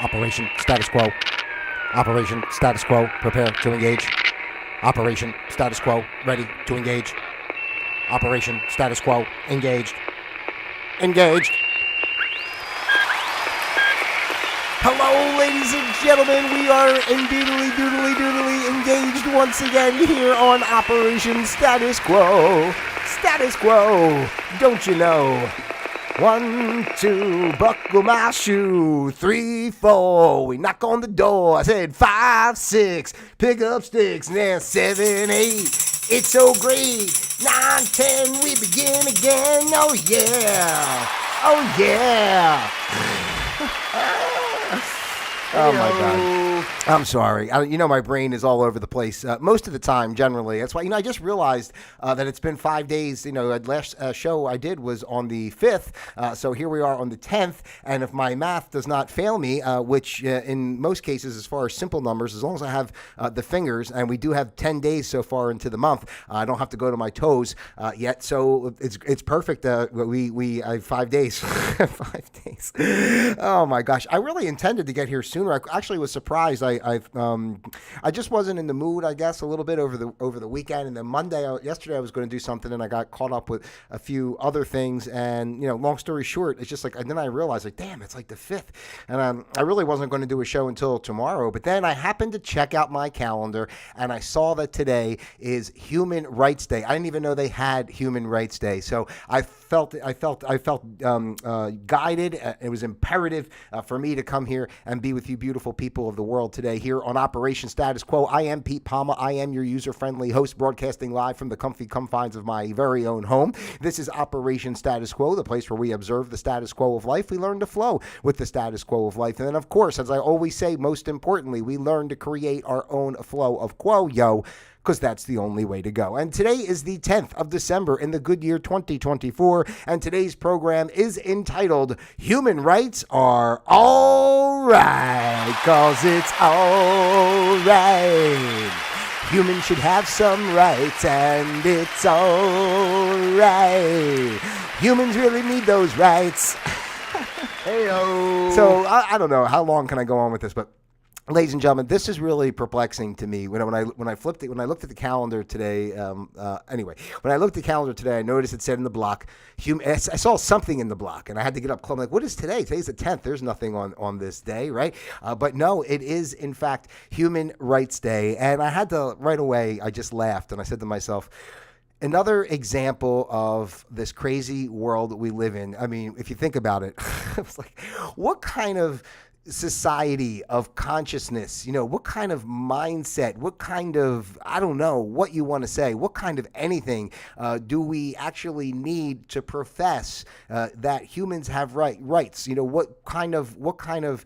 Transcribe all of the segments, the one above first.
Operation status quo. Operation status quo. Prepare to engage. Operation status quo. Ready to engage. Operation status quo. Engaged. Engaged. Hello, ladies and gentlemen. We are indeedly, doodly engaged once again here on Operation Status Quo. Status Quo. Don't you know? 1, 2, buckle my shoe. 3, 4, we knock on the door. I said 5, 6, pick up sticks. And then 7, 8, it's so great. 9, 10, we begin again. Oh yeah. Oh yeah. Oh my God. I'm sorry. My brain is all over the place most of the time, generally. That's why, I just realized that it's been 5 days. The last show I did was on the 5th. So here we are on the 10th. And if my math does not fail me, which in most cases, as far as simple numbers, as long as I have the fingers, and we do have 10 days so far into the month, I don't have to go to my toes yet. So it's perfect. We have 5 days. 5 days. Oh my gosh. I really intended to get here sooner. I actually was surprised. I just wasn't in the mood, I guess, a little bit over the weekend. And then yesterday I was going to do something, and I got caught up with a few other things. And long story short, it's just like, and then I realized, like, damn, it's like the 5th, and I really wasn't going to do a show until tomorrow. But then I happened to check out my calendar, and I saw that today is Human Rights Day. I didn't even know they had Human Rights Day, so I felt guided. It was imperative for me to come here and be with you beautiful people of the world today here on Operation Status Quo. I am Pete Palma. I am your user-friendly host, broadcasting live from the comfy confines of my very own home. This is Operation Status Quo, the place where we observe the status quo of life. We learn to flow with the status quo of life. And then, of course, as I always say, most importantly, we learn to create our own flow of quo, because that's the only way to go. And today is the 10th of December in the good year 2024, and today's program is entitled Human Rights Are All Right, because it's all right. Humans should have some rights, and it's all right. Humans really need those rights. Hey-o. So I don't know, how long can I go on with this, but ladies and gentlemen, this is really perplexing to me. When I looked at the calendar today, when I looked at the calendar today, I noticed it said in the block, I saw something in the block, and I had to get up. I'm like, what is today? Today's the 10th. There's nothing on this day, right? But no, it is, in fact, Human Rights Day. And I had to, right away, I just laughed, and I said to myself, another example of this crazy world that we live in. I mean, if you think about it, it's like, what kind of society of consciousness, what kind of mindset, what kind of, I don't know what you want to say, what kind of anything do we actually need to profess that humans have rights? What kind of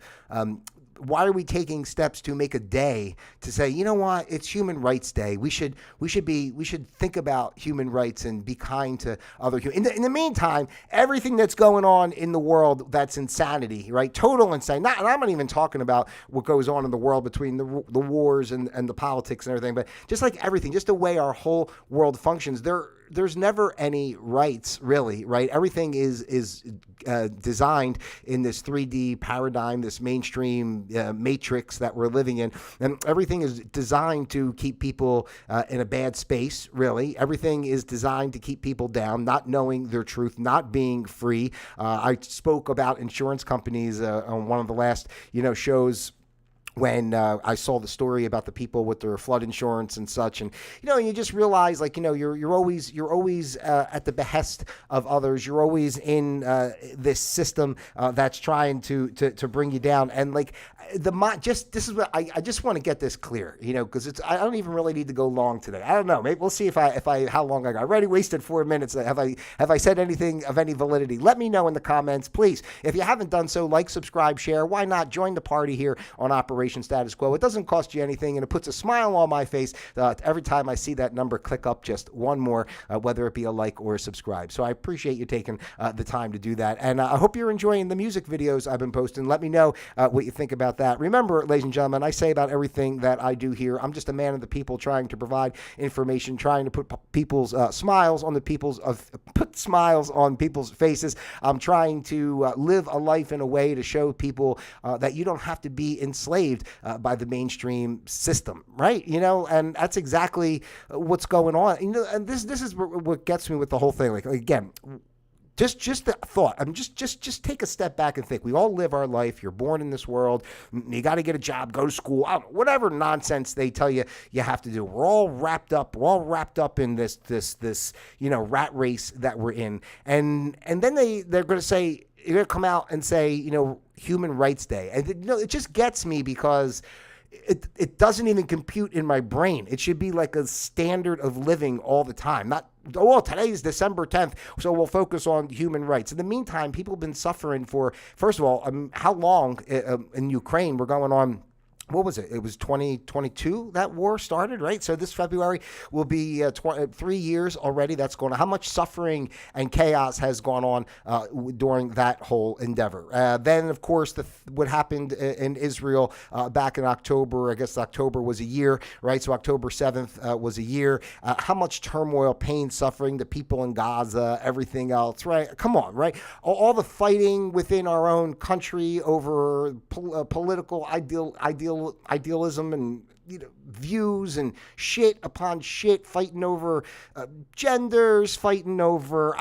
why are we taking steps to make a day to say, you know what, it's Human Rights Day. We should think about human rights and be kind to other humans. In the meantime, everything that's going on in the world, that's insanity, right? Total insanity. And I'm not even talking about what goes on in the world between the wars and the politics and everything, but just like everything, just the way our whole world functions, there's never any rights, really, right? Everything is designed in this 3D paradigm, this mainstream matrix that we're living in, and everything is designed to keep people in a bad space, really. Everything is designed to keep people down, not knowing their truth, not being free. I spoke about insurance companies on one of the last, shows, when I saw the story about the people with their flood insurance and such, and you just realize, like, you're always at the behest of others. You're always in this system that's trying to bring you down. And like this is what I just want to get this clear, because I don't even really need to go long today. I don't know. Maybe we'll see if I how long I got. I already wasted 4 minutes. Have I said anything of any validity? Let me know in the comments, please. If you haven't done so, like, subscribe, share. Why not join the party here on Operation Operation Status Quo. It doesn't cost you anything, and it puts a smile on my face every time I see that number click up just one more, whether it be a like or a subscribe. So I appreciate you taking the time to do that. And I hope you're enjoying the music videos I've been posting. Let me know what you think about that. Remember, ladies and gentlemen, I say about everything that I do here, I'm just a man of the people trying to provide information, trying to put people's smiles on people's faces. I'm trying to live a life in a way to show people that you don't have to be enslaved by the mainstream system, right? You know, and that's exactly what's going on. You know, and this is what gets me with the whole thing. Like, again, just the thought. I mean, just take a step back and think. We all live our life. You're born in this world. You got to get a job, go to school, whatever nonsense they tell you you have to do. We're all wrapped up. We're all wrapped up in this rat race that we're in. And then they're going to say, you're going to come out and say, Human Rights Day. And it just gets me because it doesn't even compute in my brain. It should be like a standard of living all the time. Not, today's December 10th, so we'll focus on human rights. In the meantime, people have been suffering for, first of all, how long in Ukraine? We're going on. What was it? It was 2022 that war started, right? So this February will be 3 years already. That's going on. How much suffering and chaos has gone on during that whole endeavor? Then, of course, what happened in Israel back in October. I guess October was a year, right? So October 7th was a year. How much turmoil, pain, suffering, the people in Gaza, everything else, right? Come on, right? All the fighting within our own country over political idealism and views and shit upon shit, fighting over genders, fighting over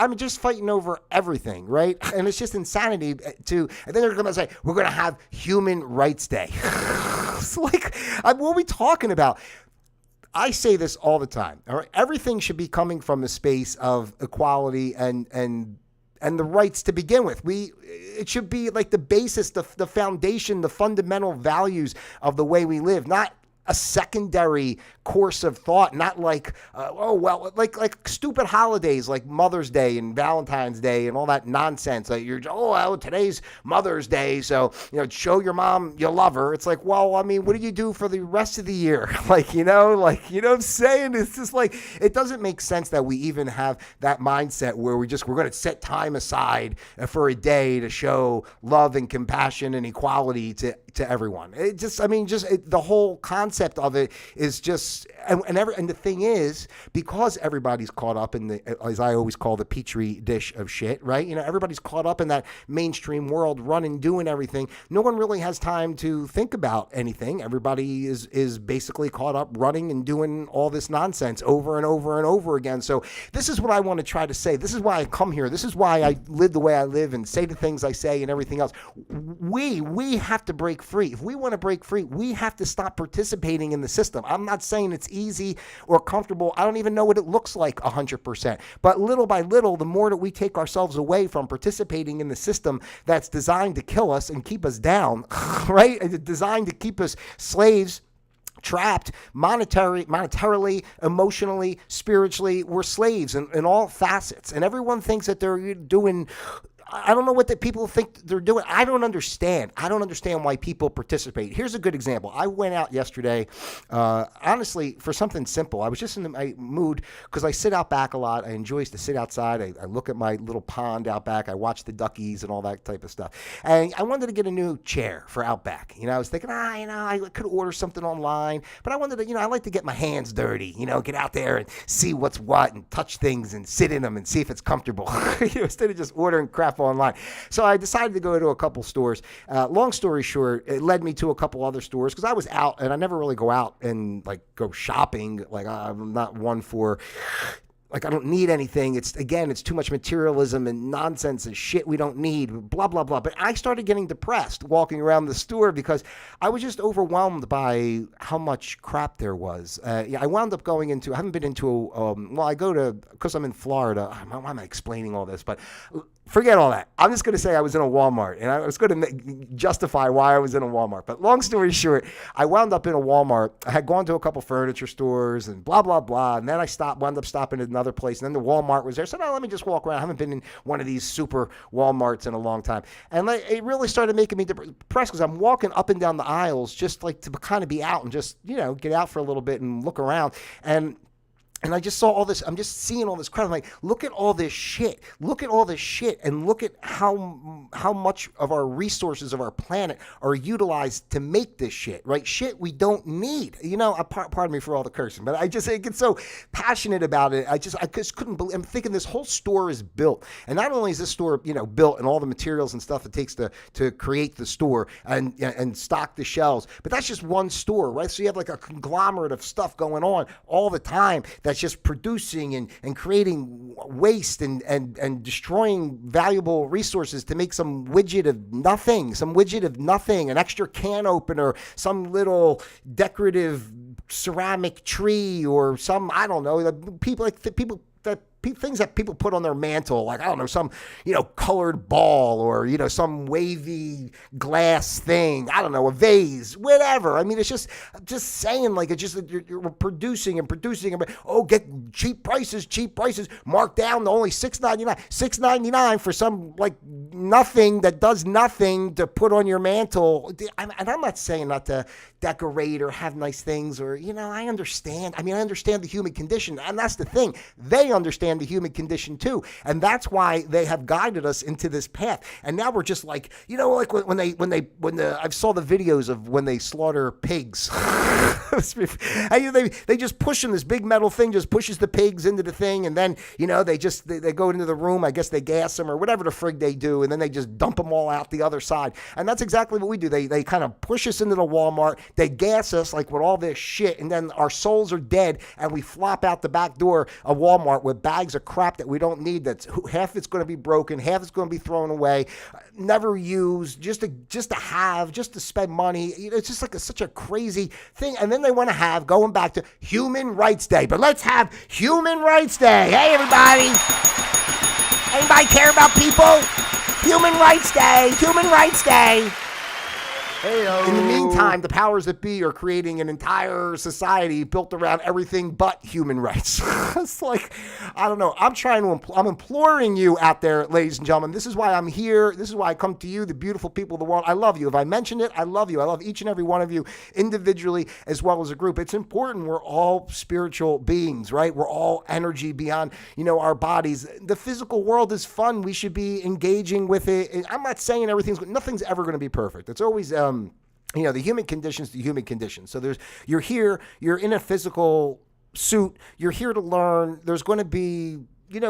everything, right? And it's just insanity and then they're going to say, we're going to have Human Rights Day. It's like, what are we talking about? I say this all the time, all right? Everything should be coming from a space of equality and the rights to begin with. It should be like the basis, the foundation, the fundamental values of the way we live, not a secondary course of thought, not like, like stupid holidays like Mother's Day and Valentine's Day and all that nonsense. Like today's Mother's Day, so, show your mom you love her. It's like, well, I mean, what do you do for the rest of the year? What I'm saying? It's just like, it doesn't make sense that we even have that mindset where we're going to set time aside for a day to show love and compassion and equality to everyone. The whole concept of it is just, and the thing is, because everybody's caught up in as I always call, the petri dish of shit, right? Everybody's caught up in that mainstream world, running, doing everything. No one really has time to think about anything. Everybody is basically caught up running and doing all this nonsense over and over and over again. So this is what I want to try to say. This is why I come here. This is why I live the way I live and say the things I say and everything else. We have to break free. If we want to break free, we have to stop participating in the system. I'm not saying it's easy or comfortable. I don't even know what it looks like 100%. But little by little, the more that we take ourselves away from participating in the system that's designed to kill us and keep us down, right? It's designed to keep us slaves, trapped monetarily, emotionally, spiritually. We're slaves in all facets. And everyone thinks that they're doing, I don't know what the people think they're doing. I don't understand. I don't understand why people participate. Here's a good example. I went out yesterday, honestly, for something simple. I was just in my mood because I sit out back a lot. I enjoy to sit outside. I look at my little pond out back. I watch the duckies and all that type of stuff. And I wanted to get a new chair for out back. I was thinking, I could order something online, but I wanted to, I like to get my hands dirty, get out there and see what's what and touch things and sit in them and see if it's comfortable, instead of just ordering crap online. So I decided to go to a couple stores. Long story short, it led me to a couple other stores because I was out and I never really go out and go shopping. I'm not one for, I don't need anything. It's too much materialism and nonsense and shit we don't need, blah, blah, blah. But I started getting depressed walking around the store because I was just overwhelmed by how much crap there was. I wound up going into, I haven't been into, because I'm in Florida. Why am I explaining all this? But Forget all that. I'm just going to say I was in a Walmart, and I was going to justify why I was in a Walmart. But long story short, I wound up in a Walmart. I had gone to a couple furniture stores and blah, blah, blah. And then I wound up stopping at another place. And then the Walmart was there. So now let me just walk around. I haven't been in one of these super Walmarts in a long time. And it really started making me depressed because I'm walking up and down the aisles just like to kind of be out and just, get out for a little bit and look around. And I just saw all this. I'm just seeing all this crap. I'm like, look at all this shit. Look at all this shit, and look at how much of our resources of our planet are utilized to make this shit. Right? Shit we don't need. Pardon me for all the cursing, but I get so passionate about it. I just couldn't believe. I'm thinking this whole store is built, and not only is this store built and all the materials and stuff it takes to create the store and stock the shelves, but that's just one store, right? So you have like a conglomerate of stuff going on all the time that's just producing and creating waste and destroying valuable resources to make some widget of nothing, an extra can opener, some little decorative ceramic tree, or some, I don't know, things that people put on their mantle, like, I don't know, some, colored ball, or, some wavy glass thing, I don't know, a vase, whatever. I mean, it's just saying, like, it's just, you're producing, get cheap prices, marked down to only $6.99 for some, like, nothing that does nothing to put on your mantle. And I'm not saying not to decorate or have nice things, or, I understand. I understand the human condition, and that's the thing. They understand the human condition too, and that's why they have guided us into this path. And now we're just like, like when I saw the videos of when they slaughter pigs. they just push them. This big metal thing just pushes the pigs into the thing, and then they go into the room. I guess they gas them or whatever the frig they do, and then they just dump them all out the other side. And that's exactly what we do. They kind of push us into the Walmart. They gas us like with all this shit, and then our souls are dead, and we flop out the back door of Walmart with bags of crap that we don't need. That's half it's going to be broken, half it's going to be thrown away, never used, just to have, just to spend money. It's just like such a crazy thing. And then they want to have, going back to Human Rights Day, but let's have Human Rights Day. Hey, everybody. Anybody care about people? Human Rights Day. Human Rights Day. Hey-o. In the meantime, the powers that be are creating an entire society built around everything but human rights. It's like, I don't know. I'm imploring you out there, ladies and gentlemen. This is why I'm here. This is why I come to you, the beautiful people of the world. I love you. If I mentioned it, I love you. I love each and every one of you individually as well as a group. It's important. We're all spiritual beings, right? We're all energy beyond, our bodies. The physical world is fun. We should be engaging with it. I'm not saying nothing's ever going to be perfect. It's always, the human condition's the human condition. So you're here, you're in a physical suit, you're here to learn. There's going to be,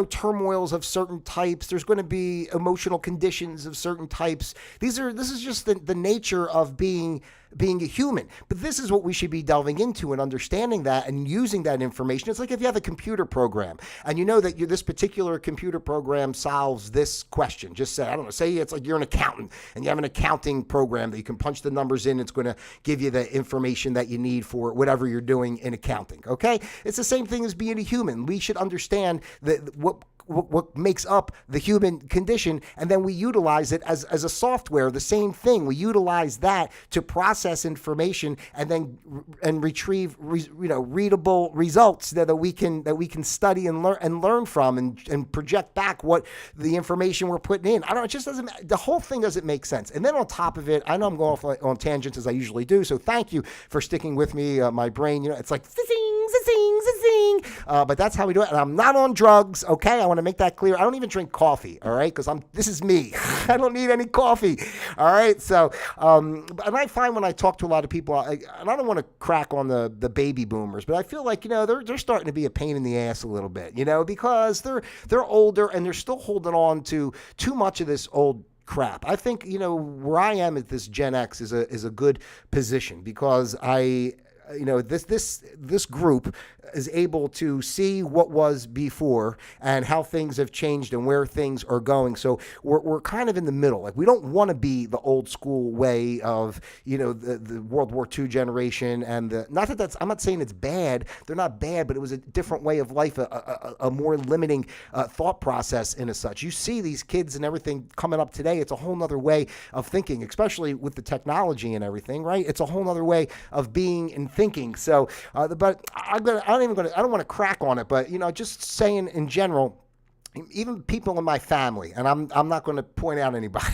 turmoils of certain types. There's going to be emotional conditions of certain types. This is just the nature of being a human. But this is what we should be delving into and understanding that and using that information. It's like if you have a computer program and you know that this particular computer program solves this question. Just say it's like you're an accountant and you have an accounting program that you can punch the numbers in. It's going to give you the information that you need for whatever you're doing in accounting. Okay? It's the same thing as being a human. We should understand what makes up the human condition, and then we utilize it as a software. The same thing. We utilize that to process information and retrieve readable results that we can study and learn from and project back what the information we're putting in. I don't know. It just doesn't. The whole thing doesn't make sense. And then on top of it, I know I'm going off on tangents as I usually do. So thank you for sticking with me. My brain, it's like zing. But that's how we do it. And I'm not on drugs. Okay. I want to make that clear. I don't even drink coffee, all right? Because this is me. I don't need any coffee, all right? So, and I find when I talk to a lot of people, and I don't want to crack on the baby boomers, but I feel like, they're starting to be a pain in the ass a little bit, because they're older and they're still holding on to too much of this old crap. I think, where I am at this Gen X is a good position because this group is able to see what was before and how things have changed and where things are going. So we're kind of in the middle. Like, we don't want to be the old school way of, the World War II generation, and I'm not saying it's bad. They're not bad, but it was a different way of life, a more limiting thought process in as such. You see these kids and everything coming up today. It's a whole nother way of thinking, especially with the technology and everything, right? It's a whole nother way of being and thinking. So, but I don't want to crack on it, but just saying in general, even people in my family, and I'm not going to point out anybody,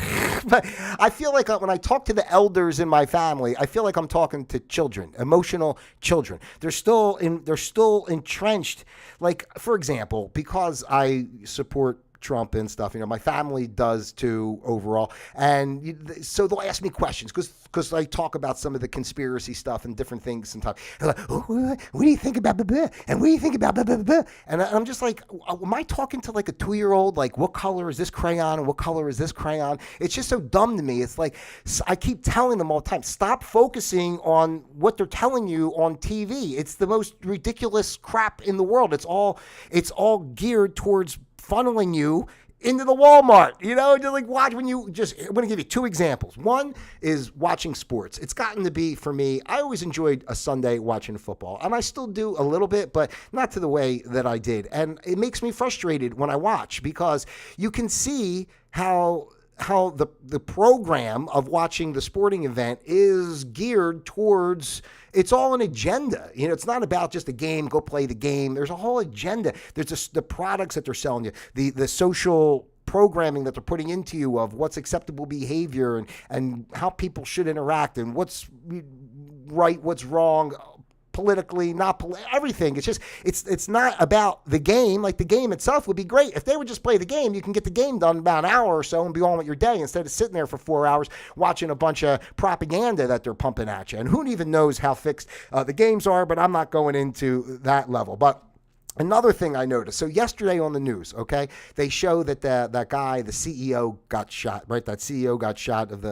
but I feel like when I talk to the elders in my family, I feel like I'm talking to children, emotional children. They're still entrenched. Like, for example, because I support Trump and stuff, my family does too overall, and so they'll ask me questions because I talk about some of the conspiracy stuff and different things and talk. They're like, what do you think about blah, blah, and what do you think about blah, blah, blah? And I'm just like, am I talking to like a 2-year-old? Like, what color is this crayon and what color is this crayon? It's just so dumb to me. It's like, I keep telling them all the time, stop focusing on what they're telling you on TV. It's the most ridiculous crap in the world. It's all geared towards funneling you into the Walmart, just like watch I'm going to give you 2 examples. One is watching sports. It's gotten to be, for me, I always enjoyed a Sunday watching football, and I still do a little bit, but not to the way that I did. And it makes me frustrated when I watch, because you can see how the program of watching the sporting event is geared towards, it's all an agenda. It's not about just a game, go play the game. There's a whole agenda. There's just the products that they're selling you, the social programming that they're putting into you of what's acceptable behavior and how people should interact and what's right, what's wrong, politically, everything. It's just, it's not about the game. Like, the game itself would be great. If they would just play the game, you can get the game done in about an hour or so and be on with your day, instead of sitting there for 4 hours watching a bunch of propaganda that they're pumping at you. And who even knows how fixed the games are, but I'm not going into that level. But another thing I noticed, so yesterday on the news, okay, they show that that guy, the CEO, got shot, right? That CEO got shot of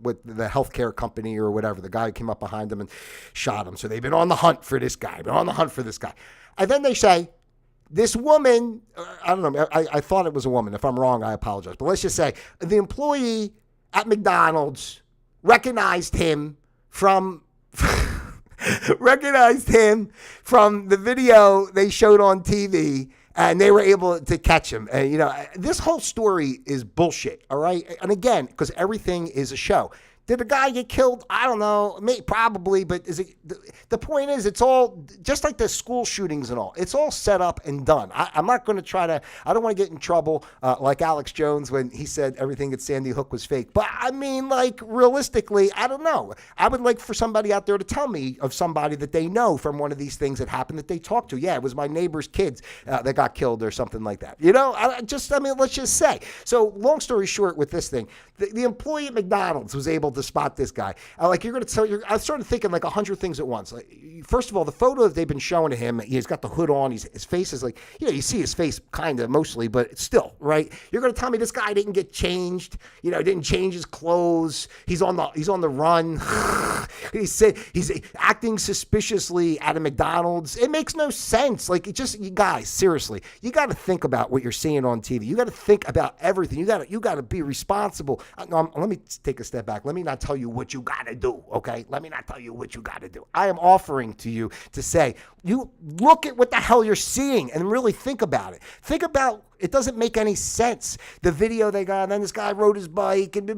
with the healthcare company or whatever. The guy came up behind him and shot him. So they've been on the hunt for this guy, And then they say, this woman, I don't know, I thought it was a woman. If I'm wrong, I apologize. But let's just say the employee at McDonald's recognized him from the video they showed on TV, and they were able to catch him. And, this whole story is bullshit, all right? And again, because everything is a show. Did the guy get killed? I don't know. Probably, but the point is, it's all, just like the school shootings and all, it's all set up and done. I'm not going to I don't want to get in trouble like Alex Jones when he said everything at Sandy Hook was fake. But I mean, like, realistically, I don't know. I would like for somebody out there to tell me of somebody that they know from one of these things that happened that they talked to. Yeah, it was my neighbor's kids that got killed or something like that. Let's just say. So long story short with this thing, the employee at McDonald's was able to spot this guy. I started thinking like 100 things at once. Like, first of all, the photo that they've been showing to him, he's got the hood on. His face is like, you see his face kind of mostly, but still, right? You're going to tell me this guy didn't get changed, didn't change his clothes. He's on the run. He's acting suspiciously at a McDonald's. It makes no sense. Like, you guys, seriously, you got to think about what you're seeing on TV. You got to think about everything. You got to be responsible. Let me take a step back. Let me not tell you what you got to do, okay? Let me not tell you what you got to do. I am offering to you to say, you look at what the hell you're seeing and really think about it. Think about, it doesn't make any sense. The video they got, and then this guy rode his bike and he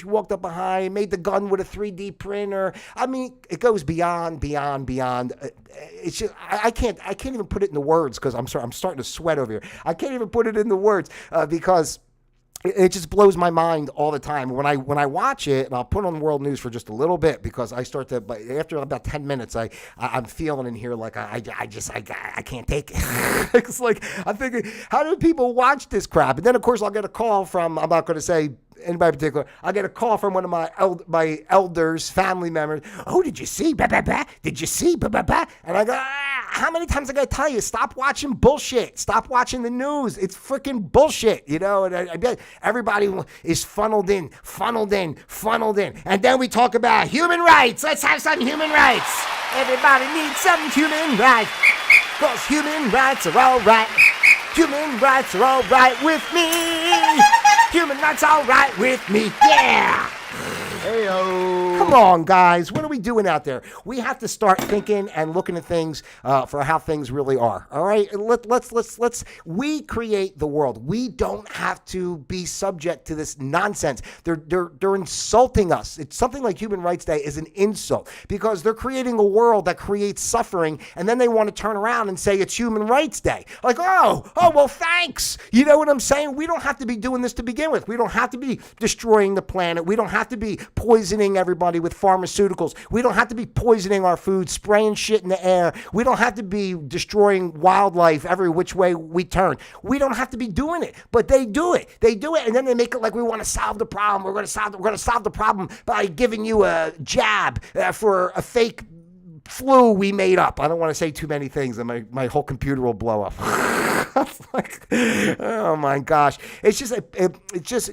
walked up behind, made the gun with a 3D printer. I mean, it goes beyond. It's just, I can't even put it into words, because I'm starting to sweat over here. I can't even put it into words because it just blows my mind all the time. When I watch it, and I'll put on world news for just a little bit, because I start to, after about 10 minutes, I'm feeling in here like I can't take it. It's like, I'm thinking, how do people watch this crap? And then, of course, I'll get a call from, I'm not going to say anybody in particular, I get a call from one of my elders, family members. Oh, did you see? Bah, bah, bah? Did you see? Bah, bah, bah? And I go, how many times I got to tell you, stop watching bullshit. Stop watching the news. It's freaking bullshit, And I bet everybody is funneled in. And then we talk about human rights. Let's have some human rights. Everybody needs some human rights, 'cause human rights are all right. Human rights are all right with me. Human rights all right with me. Yeah. Heyo. Come on, guys. What are we doing out there? We have to start thinking and looking at things for how things really are. All right. Let's. We create the world. We don't have to be subject to this nonsense. They're insulting us. It's something like Human Rights Day is an insult because they're creating a world that creates suffering, and then they want to turn around and say it's Human Rights Day. Like, oh, well, thanks. You know what I'm saying? We don't have to be doing this to begin with. We don't have to be destroying the planet. We don't have to be poisoning everybody with pharmaceuticals. We don't have to be poisoning our food, spraying shit in the air. We don't have to be destroying wildlife every which way we turn. We don't have to be doing it, but they do it. They do it, and then they make it like we want to solve the problem. We're going to solve the problem by giving you a jab for a fake flu we made up. I don't want to say too many things, and my whole computer will blow up. Like, oh my gosh, it's just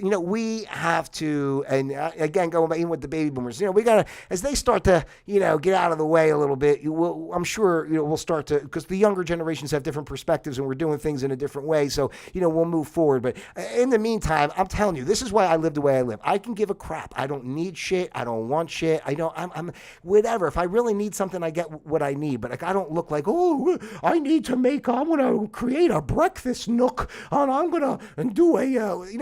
we have to, and again, going back in with the baby boomers, we gotta, as they start to get out of the way a little bit, I'm sure we'll start to, because the younger generations have different perspectives and we're doing things in a different way, so we'll move forward. But in the meantime, I'm telling you, this is why I live the way I live. I can give a crap. I don't need shit. I don't want shit. I'm whatever. If I really need something, I get what I need, but I don't look like, oh, I'm gonna create a breakfast nook, and I'm gonna do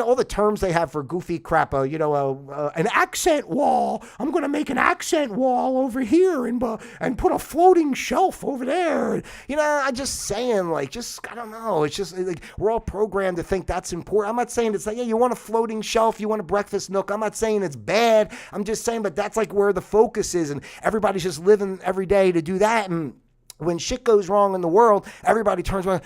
all the terms they have for goofy crap. An accent wall. I'm gonna make an accent wall over here and put a floating shelf over there. I'm just saying, I don't know. It's just like we're all programmed to think that's important. I'm not saying it's like, yeah, you want a floating shelf, you want a breakfast nook. I'm not saying it's bad. I'm just saying, but that's like where the focus is, and everybody's just living every day to do that. And when shit goes wrong in the world, everybody turns around,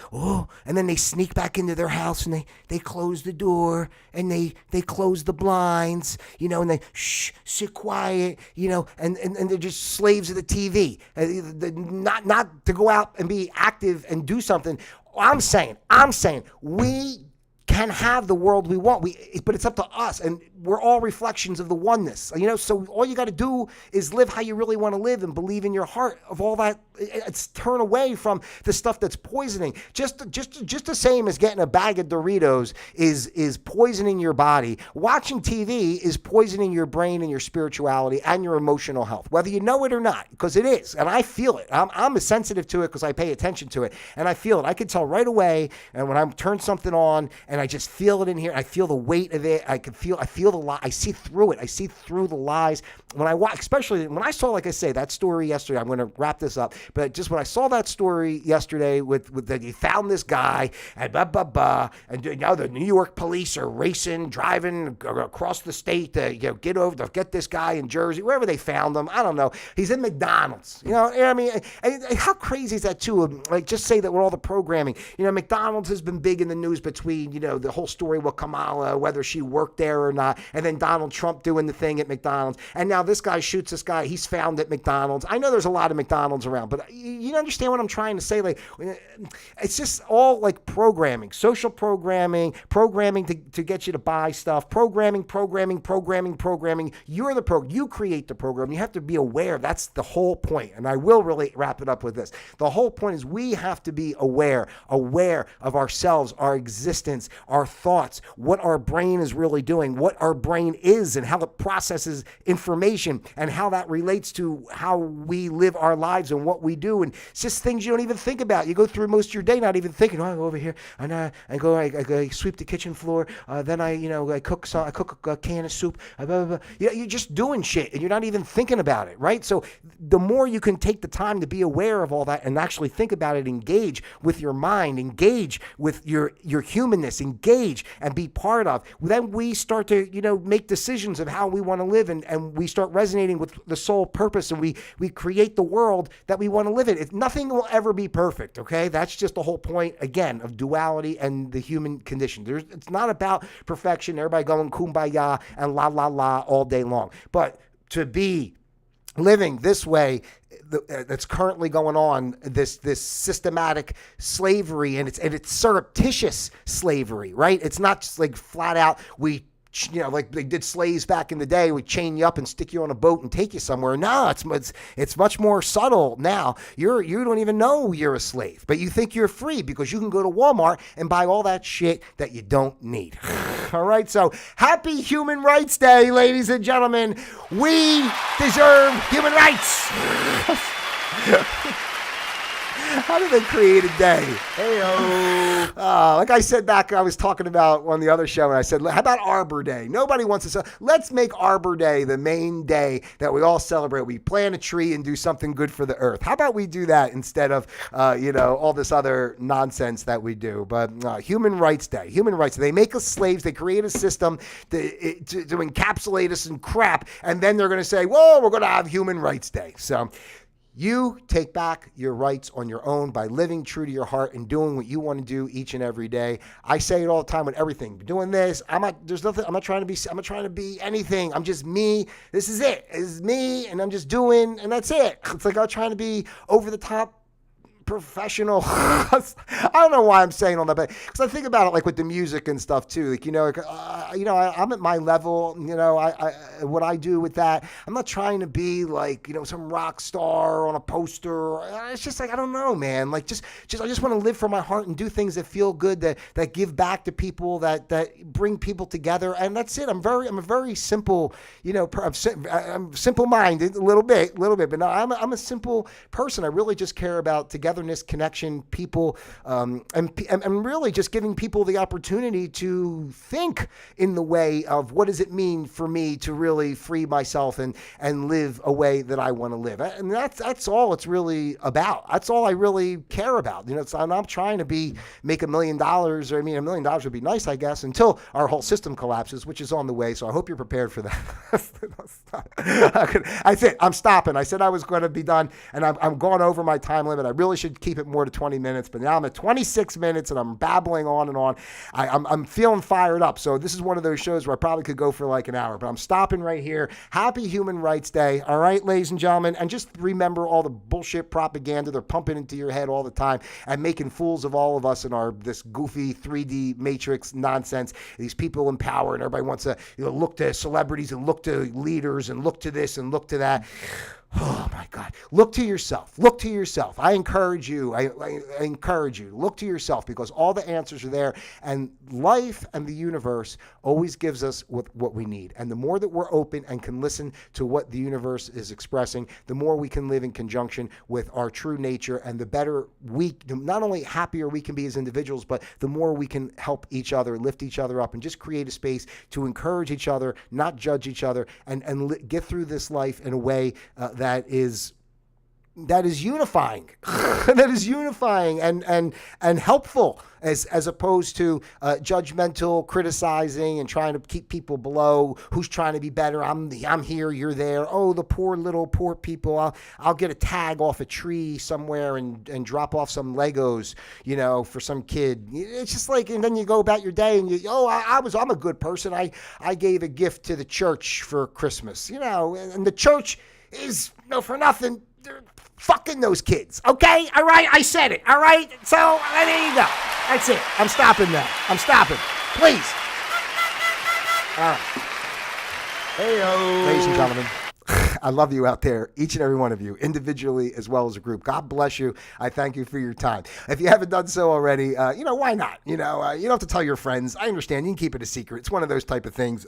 and then they sneak back into their house and they close the door and they close the blinds, and they sit quiet, and they're just slaves of the TV, not to go out and be active and do something. I'm saying we can have the world we want, but it's up to us, and we're all reflections of the oneness, so all you got to do is live how you really want to live and believe in your heart of all that. It's turn away from the stuff that's poisoning. Just the same as getting a bag of Doritos is poisoning your body. Watching TV is poisoning your brain and your spirituality and your emotional health, whether you know it or not, because it is, and I feel it. I'm as sensitive to it because I pay attention to it, and I feel it. I can tell right away, and when I turn something on, and I just feel it in here. I feel the weight of it. I feel the lie. I see through it. I see through the lies when I watch, especially when I saw, like I say, that story yesterday. I'm going to wrap this up, but just when I saw that story yesterday with that you found this guy and and now the New York police are driving across the state to get this guy in Jersey, wherever they found him. I don't know. He's in McDonald's. I mean, and how crazy is that too? Like, just say that with all the programming, McDonald's has been big in the news between the whole story with Kamala, whether she worked there or not, and then Donald Trump doing the thing at McDonald's, and now this guy shoots this guy. He's found at McDonald's. I know there's a lot of McDonald's around, but you understand what I'm trying to say? Like, it's just all like programming, social programming to get you to buy stuff, programming. You're the program. You create the program. You have to be aware. That's the whole point. And I will really wrap it up with this. The whole point is we have to be aware of ourselves, our existence, our thoughts, what our brain is really doing, what our brain is and how it processes information and how that relates to how we live our lives and what we do. And it's just things you don't even think about. You go through most of your day not even thinking, I go over here and I sweep the kitchen floor. Then I cook a can of soup. You're just doing shit and you're not even thinking about it, right? So the more you can take the time to be aware of all that and actually think about it, engage with your mind, engage with your humanness, engage and be part of, then we start to, make decisions of how we want to live and we start resonating with the soul purpose and we create the world that we want to live in. Nothing will ever be perfect, okay? That's just the whole point, again, of duality and the human condition. It's not about perfection, everybody going kumbaya and la la la all day long. But to be living this way that's currently going on, this systematic slavery, and it's surreptitious slavery, right? It's not just like flat out we like they did slaves back in the day, would chain you up and stick you on a boat and take you somewhere. No, it's much more subtle now. You don't even know you're a slave, but you think you're free because you can go to Walmart and buy all that shit that you don't need. All right, so happy Human Rights Day, ladies and gentlemen. We deserve human rights. How did they create a day? Heyo. Like I said back, I was talking about on the other show, and I said, how about Arbor Day? Nobody wants to say, let's make Arbor Day the main day that we all celebrate. We plant a tree and do something good for the earth. How about we do that instead of, all this other nonsense that we do? But Human Rights Day, Human Rights Day. They make us slaves. They create a system to encapsulate us in crap, and then they're going to say, whoa, we're going to have Human Rights Day. So you take back your rights on your own by living true to your heart and doing what you want to do each and every day. I say it all the time with everything. Doing this, I'm not trying to be anything. I'm just me. This is it. This is me, and I'm just doing, and that's it. It's like I'm trying to be over the top professional. I don't know why I'm saying all that, but because I think about it like with the music and stuff too. Like, I'm at my level, I what I do with that. I'm not trying to be like, some rock star on a poster. It's just like, I don't know, man. Like just I just want to live from my heart and do things that feel good, that give back to people, that bring people together. And that's it. I'm a very simple, I'm simple-minded a little bit, but no, I'm a simple person. I really just care about togetherness, connection, people, and really just giving people the opportunity to think in the way of what does it mean for me to really free myself and live a way that I want to live. And that's all it's really about. That's all I really care about. I'm not trying to make $1 million, or $1 million would be nice, I guess, until our whole system collapses, which is on the way. So I hope you're prepared for that. That's it. I'm stopping. I said I was going to be done, and I'm going over my time limit. I really should keep it more to 20 minutes, but now I'm at 26 minutes and I'm babbling on and on. I'm feeling fired up. So this is one of those shows where I probably could go for like an hour, but I'm stopping right here. Happy Human Rights Day. All right, ladies and gentlemen. And just remember all the bullshit propaganda they're pumping into your head all the time and making fools of all of us in this goofy 3D matrix nonsense. These people in power, and everybody wants to look to celebrities and look to leaders and look to this and look to that. Oh my God. Look to yourself. Look to yourself. I encourage you. I encourage you. Look to yourself, because all the answers are there, and life and the universe always gives us what we need. And the more that we're open and can listen to what the universe is expressing, the more we can live in conjunction with our true nature, and the better not only happier we can be as individuals, but the more we can help each other, lift each other up, and just create a space to encourage each other, not judge each other, and get through this life in a way that is unifying, that is unifying and helpful, as opposed to judgmental, criticizing, and trying to keep people below. Who's trying to be better? I'm here, you're there. Oh, the poor people. I'll get a tag off a tree somewhere and drop off some Legos, for some kid. It's just like, and then you go about your day and I'm a good person. I gave a gift to the church for Christmas, and the church is for nothing. They're fucking those kids. Okay? All right? I said it. All right? So there you go. That's it. I'm stopping now. I'm stopping. Please. All right. Heyo. Ladies and gentlemen, I love you out there, each and every one of you, individually as well as a group. God bless you. I thank you for your time. If you haven't done so already, why not? You don't have to tell your friends. I understand. You can keep it a secret. It's one of those type of things.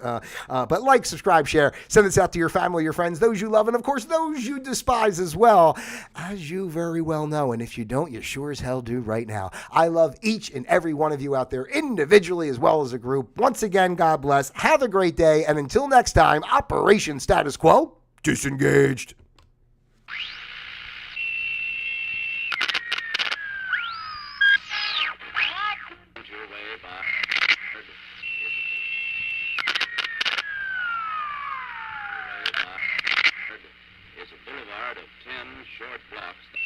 But like, subscribe, share, send this out to your family, your friends, those you love, and of course, those you despise as well, as you very well know. And if you don't, you sure as hell do right now. I love each and every one of you out there, individually as well as a group. Once again, God bless. Have a great day. And until next time, Operation Status Quo disengaged. It's a boulevard of 10 short blocks.